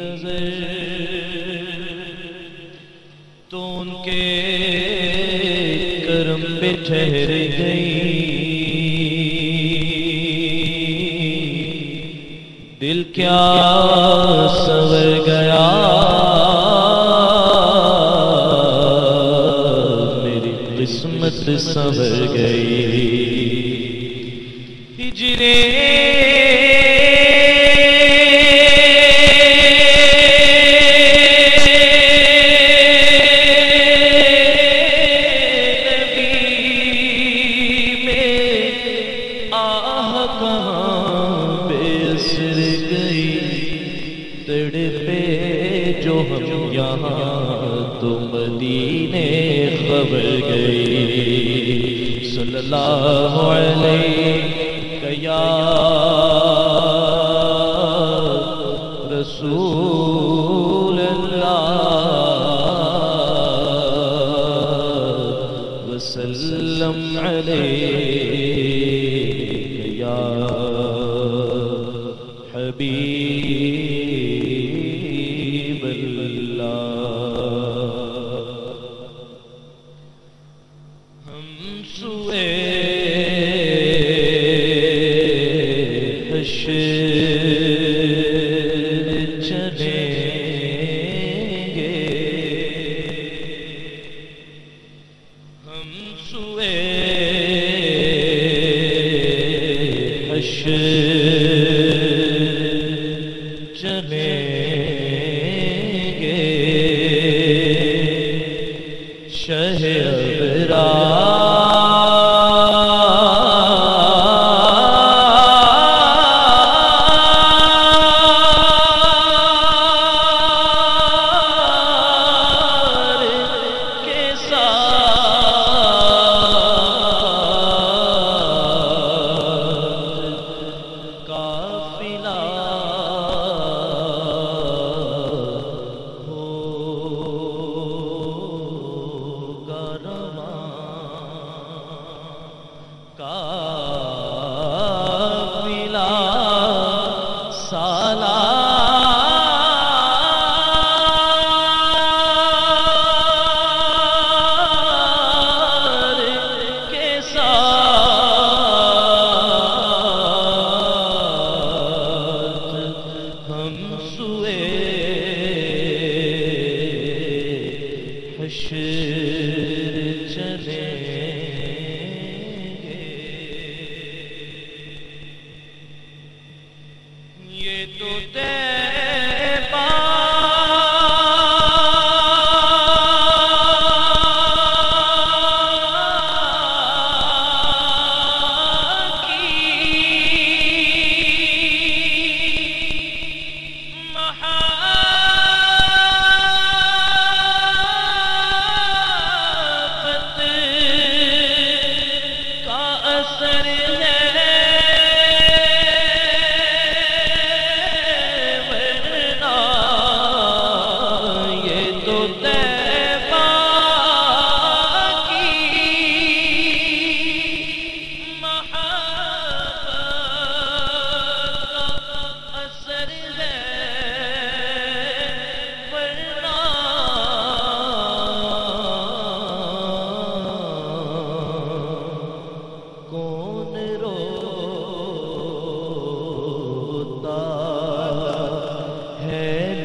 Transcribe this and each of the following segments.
نظر تو ان کے کرم پہ ٹھہر گئی، دل کیا سنور گیا، میری قسمت سنور گئی۔ ہجرے جو ہم یہاں تو مدینے خبر گئی، صلی اللہ علیہ یا رسول اللہ وسلم علیہ یا حبیب ہم سوئے حشر چلیں گے، ہم سوئے حشر چلیں گے، شہ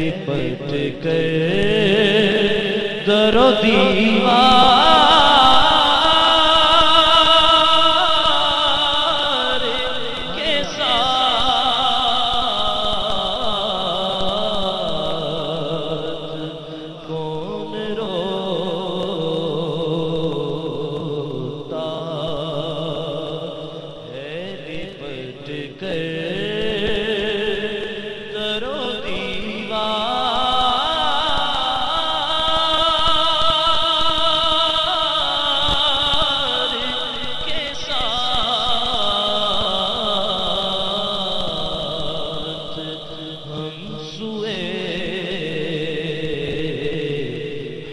لپٹ کر در و دیوار کے ساتھ کون روتا ہے لپٹ کر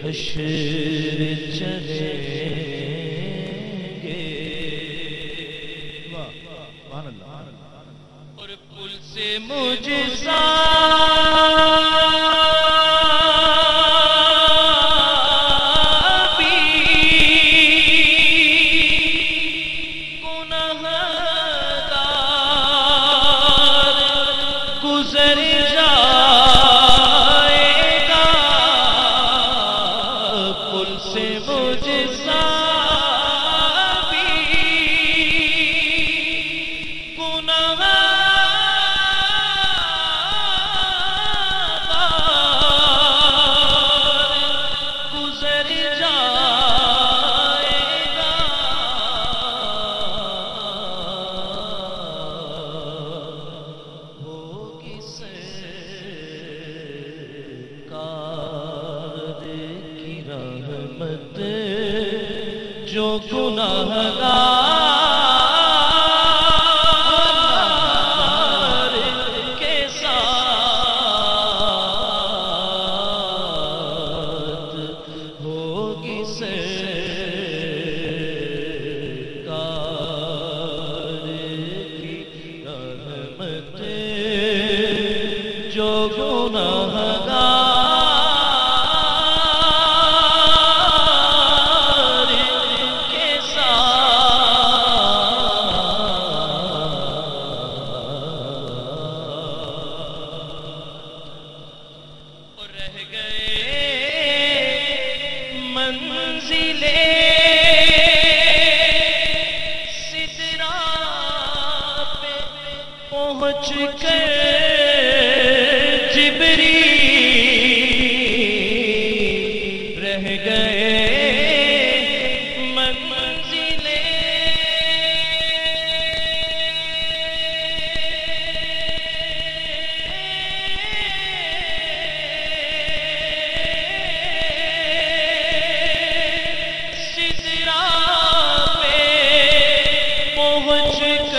حشر چلیں گے اور پل سے مجھ سا گزر جائے گا پل سے مجھ سا بھی گناہ گزر جائے گا ہوگی سرکار کی رحمت جو گناہگار کے ساتھ ہوگی سرکار کی رحمت جو گناہگار کے ساتھ رہ گئے منزلیں سدرا پہ پہنچ کر جبریل رہ گئے منزلیں سدرا پہ پہنچ کر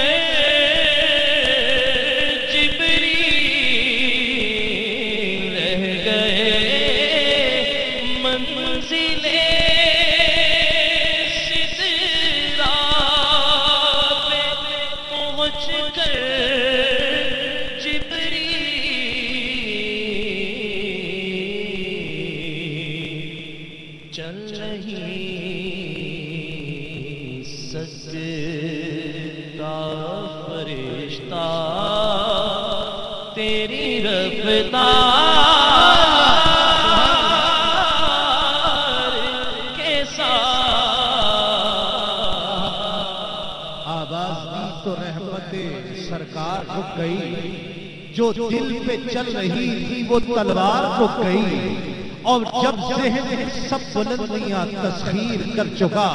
جبریل رہ گئے منزلیں سدرا پہ پہنچ کر جبریل چل رہی سجدہ فرشتہ تیری رفتار کے ساتھ آواز دی تو رحمت سرکار رک گئی جو دل پہ چل رہی تھی وہ تلوار رک گئی اور جب ذہن سب بلندیاں تسخیر کر چکا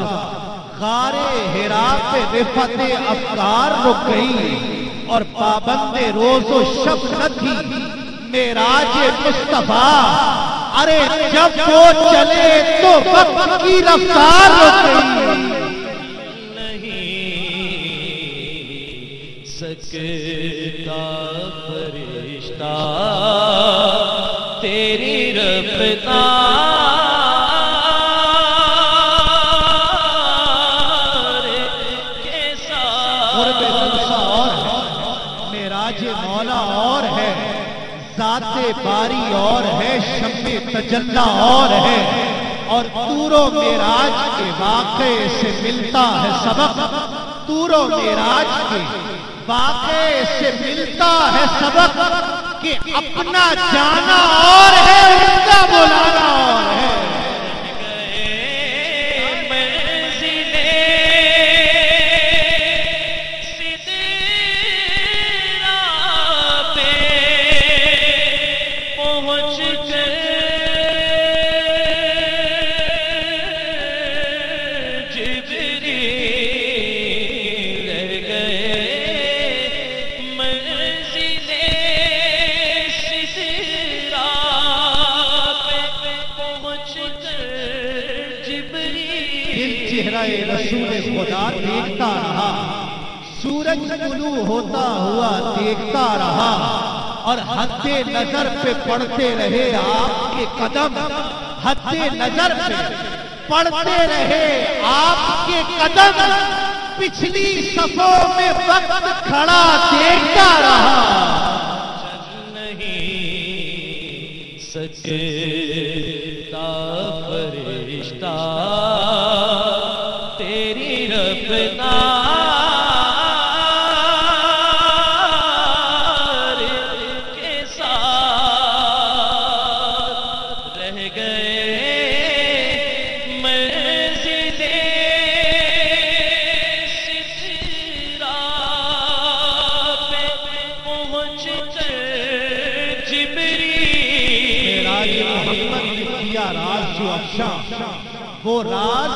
غار حرا پہ رفعت افکار رک گئی اور پابند روز و شب نہ تھی معراج مصطفیٰ ارے جب وہ چلے تو وقت کی رفتار رک گئی نہیں سکتا فرشتہ تیری رفتار کے قرب ساتھ جلسہ اور ہے معراج مولا اور ہے ذات باری اور ہے شمع تجلی اور ہے اور طور و معراج کے واقعے سے ملتا ہے سبق طور و معراج کے واقعے سے ملتا ہے سبق کہ اپنا جانا اور ہے ان کا بلانا اور ہے رسول خدا دیکھتا رہا سورج طلوع ہوتا ہوا دیکھتا رہا اور حد نظر پہ پڑتے رہے آپ کے قدم حد نظر پہ پڑتے رہے آپ کے قدم پچھلی صفوں میں وقت کھڑا دیکھتا رہا نہیں سکتا فرشتہ تیری رفتار کے محمد نے کیا راز جو افشاں، وہ راز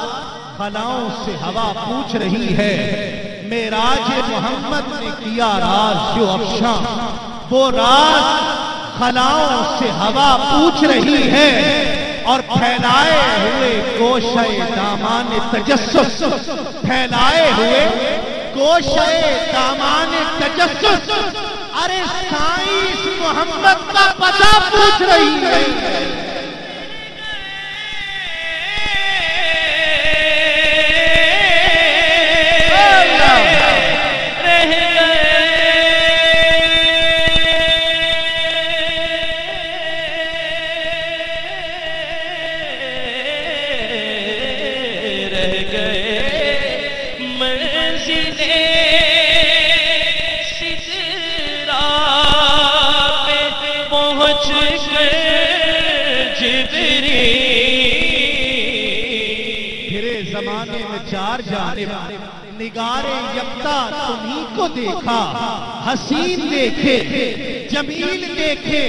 خلاؤں سے ہوا پوچھ رہی ہے۔ معراج محمد نے کیا راز جو افشاں، وہ راز خلاؤں سے ہوا پوچھ رہی ہے، اور پھیلائے ہوئے گوشے دامان تجسس، پھیلائے ہوئے گوشے دامان تجسس، ارے سائنس محمد کا پتہ پوچھ رہی ہے۔ زمانے میں چار جانب نگارے یکتا تمہیں کو دیکھا، حسین دیکھے جمیل دیکھے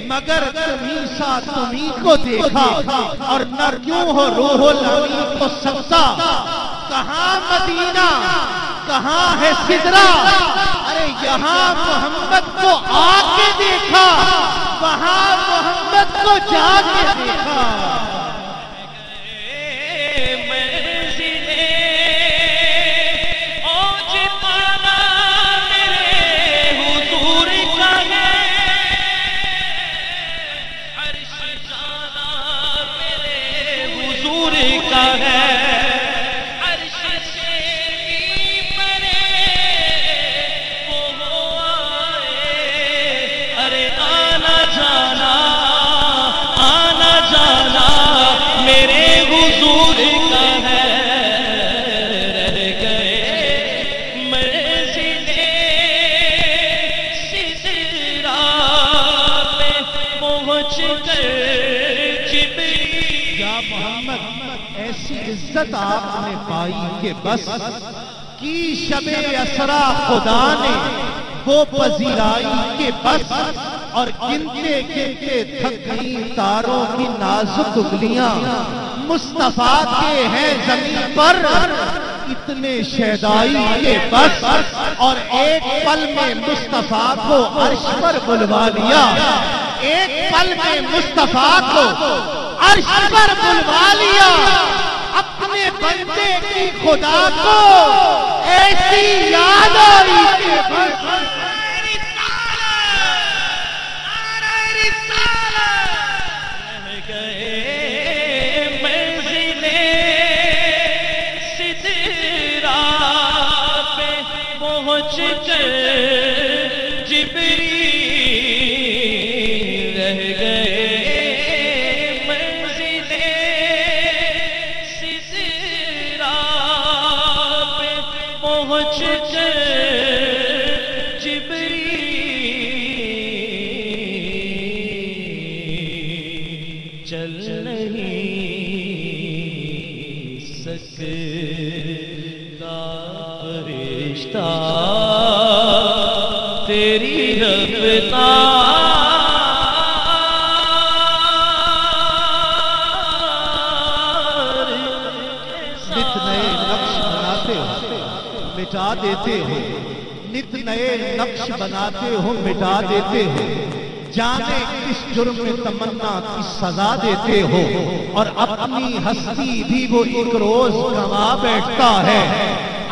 مگر تمہیں سا تمہیں کو دیکھا، اور نہ کیوں ہو روح الامین کو سکتا، کہاں مدینہ کہاں ہے سدرہ، ارے یہاں محمد کو آ کے دیکھا، وہاں محمد کو جا کے دیکھا۔ عزت آپ نے پائی کہ بس کی شب اسرا خدا نے وہ پذیرائی کہ بس، اور گنتے گنتے تھک گئی تاروں کی نازک انگلیاں، مصطفیٰ کے ہیں زمین پر اتنے شیدائی کے بس، اور ایک پل میں مصطفیٰ کو عرش پر بلوا لیا، ایک پل میں مصطفیٰ کو عرش پر بلوا لیا، اپنے بندے کی خدا کو ایسی یاد آئی کہ بس رہ گئے منزل سدرہ پہ پہنچ کر جبریل، رہ گئے تیری رفتار نت نئے نقش بناتے ہو مٹا دیتے ہو، نت نئے نقش بناتے ہو مٹا دیتے ہو، جانے کس جرم میں تمنا کی سزا دیتے ہو، اور اپنی ہستی بھی وہ ایک روز گنوا بیٹھتا ہے،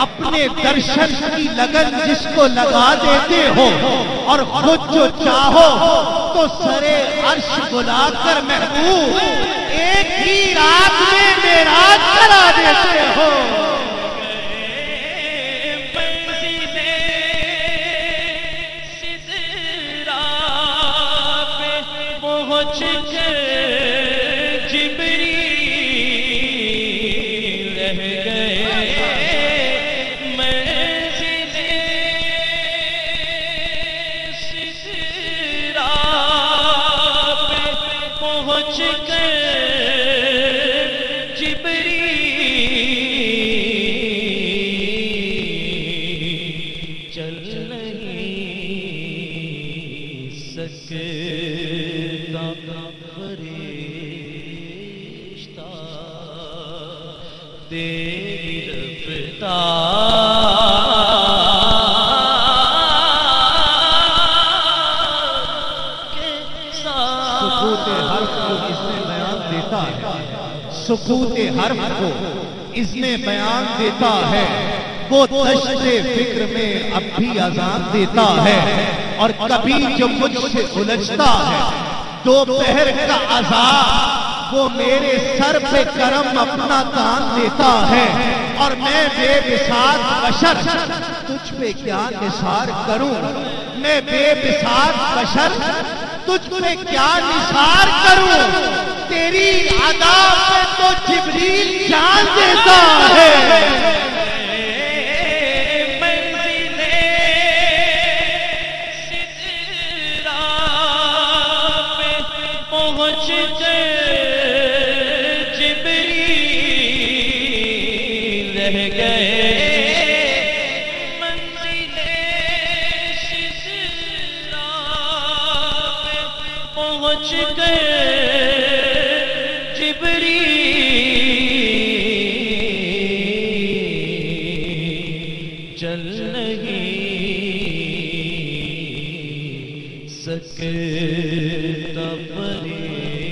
اپنے درشن کی لگن جس کو لگا دیتے ہو، اور خود جو چاہو تو سرے عرش بلا کر محبوب ایک ہی رات میں معراج کرا دیتے ہو۔ سکتا فرشتہ تیری رفتار کے سکوت حرف کو اس میں بیان دیتا ہے، سکوت حرف کو اس میں بیان دیتا ہے، وہ دشت فکر میں اب بھی اذان دیتا ہے، اور کبھی جو مجھ سے الجھتا ہے دوپہر کا عذاب وہ میرے سر پہ کرم اپنا دان دیتا ہے، اور میں بے بساط بشر تجھ پہ کیا نثار کروں، میں بے بساط بشر تجھ پہ کیا نثار کروں، تیری ادا پہ تو جبریل جان دیتا ہے۔ پہنچ کر جبریل رہ گئے، منزل شجرا پہ پہنچ کر جبریل چل نہیں سکتا فرشتہ